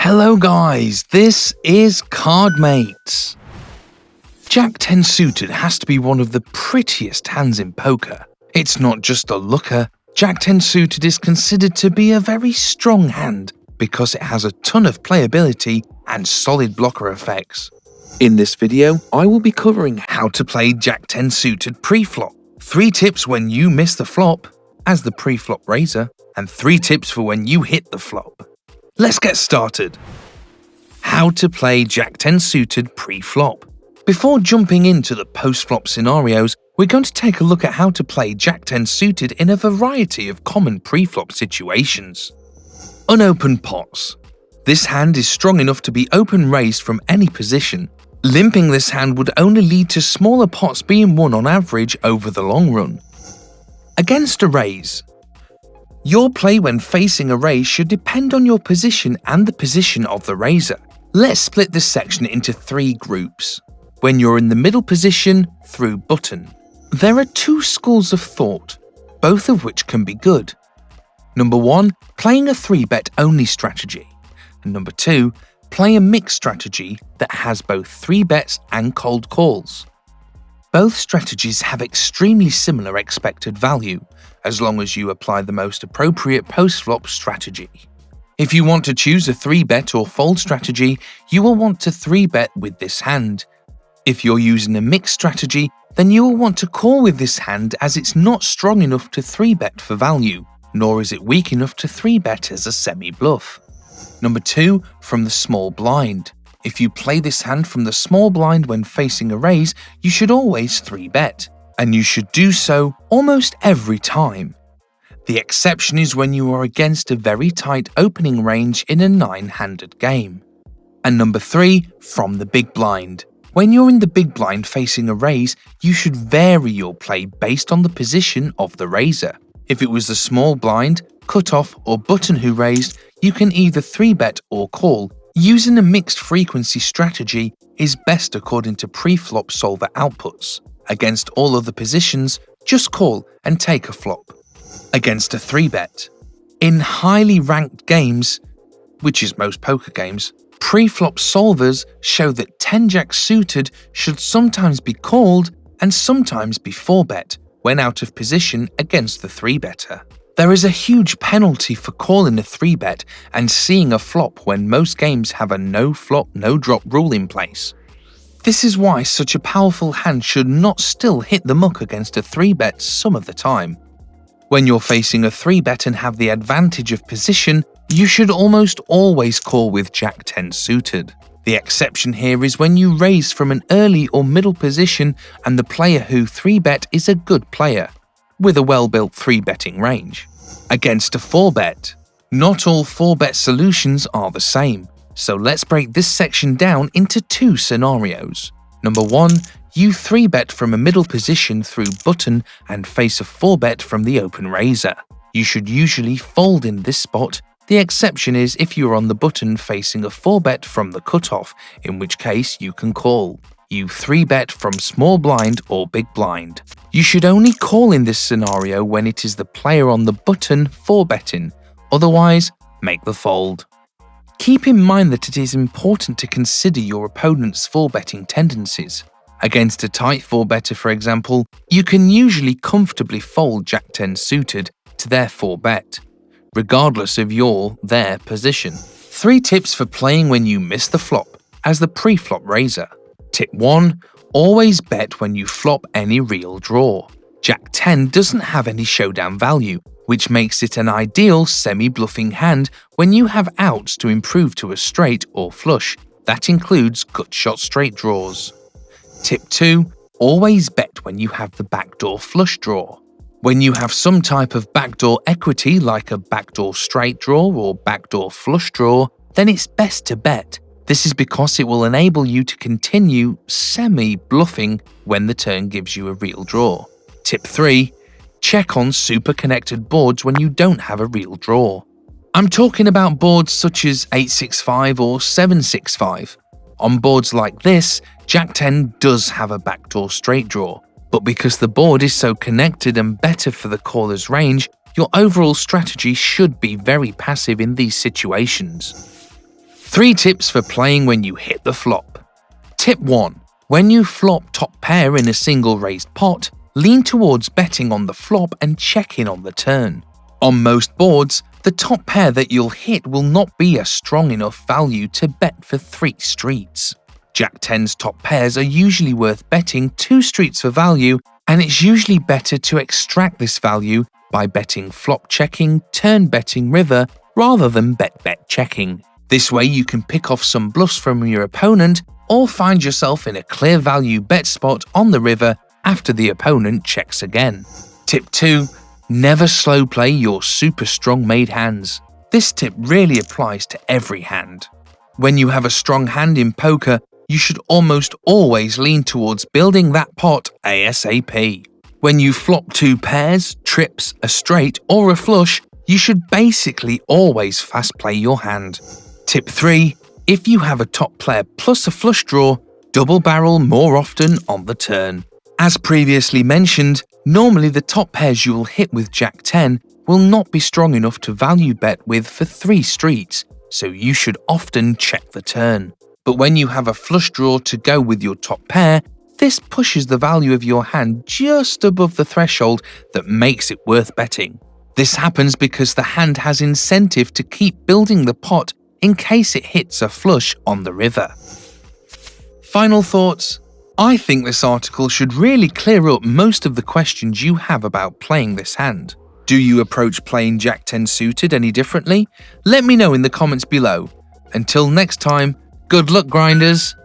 Hello guys, this is Cardmates. Jack 10 suited has to be one of the prettiest hands in poker. It's not just a looker, Jack 10 suited is considered to be a very strong hand because it has a ton of playability and solid blocker effects. In this video, I will be covering how to play Jack 10 suited preflop, 3 tips when you miss the flop as the preflop raiser, and 3 tips for when you hit the flop. Let's get started. How to play Jack 10 suited pre-flop. Before jumping into the post-flop scenarios, we're going to take a look at how to play Jack 10 suited in a variety of common pre-flop situations. Unopened pots. This hand is strong enough to be open raised from any position. Limping this hand would only lead to smaller pots being won on average over the long run. Against a raise. Your play when facing a raise should depend on your position and the position of the raiser. Let's split this section into 3 groups. When you're in the middle position, through button. There are 2 schools of thought, both of which can be good. Number 1, playing a 3-bet only strategy. And number 2, play a mixed strategy that has both 3 bets and cold calls. Both strategies have extremely similar expected value, as long as you apply the most appropriate post-flop strategy. If you want to choose a 3-bet or fold strategy, you will want to 3-bet with this hand. If you're using a mixed strategy, then you will want to call with this hand as it's not strong enough to 3-bet for value, nor is it weak enough to 3-bet as a semi-bluff. Number 2, from the small blind. If you play this hand from the small blind when facing a raise, you should always 3-bet, and you should do so almost every time. The exception is when you are against a very tight opening range in a 9-handed game. And number 3, from the big blind. When you're in the big blind facing a raise, you should vary your play based on the position of the raiser. If it was the small blind, cutoff, or button who raised, you can either 3-bet or call. Using a mixed frequency strategy is best according to preflop solver outputs. Against all other positions, just call and take a flop. Against a 3-bet. In highly ranked games, which is most poker games, preflop solvers show that 10 Jack suited should sometimes be called and sometimes be 4-bet when out of position against the 3-better. There is a huge penalty for calling a 3-bet and seeing a flop when most games have a no flop, no drop rule in place. This is why such a powerful hand should not still hit the muck against a 3-bet some of the time. When you're facing a 3-bet and have the advantage of position, you should almost always call with Jack 10 suited. The exception here is when you raise from an early or middle position and the player who 3-bet is a good player, with a well-built 3-betting range. Against a 4-bet. Not all 4-bet solutions are the same, so let's break this section down into 2 scenarios. Number 1, you 3-bet from a middle position through button and face a 4-bet from the open raiser. You should usually fold in this spot. The exception is if you're on the button facing a 4-bet from the cutoff, in which case you can call. You 3-bet from small blind or big blind. You should only call in this scenario when it is the player on the button 4-betting, otherwise make the fold. Keep in mind that it is important to consider your opponent's 4-betting tendencies. Against a tight 4-better, for example, you can usually comfortably fold Jack 10 suited to their 4-bet, regardless of their position. 3 tips for playing when you miss the flop as the pre-flop raiser. Tip 1. Always bet when you flop any real draw. Jack 10 doesn't have any showdown value, which makes it an ideal semi-bluffing hand when you have outs to improve to a straight or flush. That includes gut shot straight draws. Tip 2. Always bet when you have the backdoor flush draw. When you have some type of backdoor equity like a backdoor straight draw or backdoor flush draw, then it's best to bet. This is because it will enable you to continue semi-bluffing when the turn gives you a real draw. Tip 3. Check on super connected boards when you don't have a real draw. I'm talking about boards such as 8-6-5 or 7-6-5. On boards like this, Jack 10 does have a backdoor straight draw, but because the board is so connected and better for the caller's range, your overall strategy should be very passive in these situations. 3 tips for playing when you hit the flop. Tip 1. When you flop top pair in a single raised pot, lean towards betting on the flop and checking on the turn. On most boards, the top pair that you'll hit will not be a strong enough value to bet for 3 streets. Jack 10's top pairs are usually worth betting 2 streets for value, and it's usually better to extract this value by betting flop checking, turn betting river rather than bet checking. This way you can pick off some bluffs from your opponent or find yourself in a clear value bet spot on the river after the opponent checks again. Tip 2. Never slow play your super strong made hands. This tip really applies to every hand. When you have a strong hand in poker, you should almost always lean towards building that pot ASAP. When you flop 2 pairs, trips, a straight or a flush, you should basically always fast play your hand. Tip 3. If you have a top player plus a flush draw, double barrel more often on the turn. As previously mentioned, normally the top pairs you will hit with Jack 10 will not be strong enough to value bet with for 3 streets, so you should often check the turn. But when you have a flush draw to go with your top pair, this pushes the value of your hand just above the threshold that makes it worth betting. This happens because the hand has incentive to keep building the pot in case it hits a flush on the river. Final thoughts? I think this article should really clear up most of the questions you have about playing this hand. Do you approach playing Jack 10 suited any differently? Let me know in the comments below. Until next time, good luck grinders!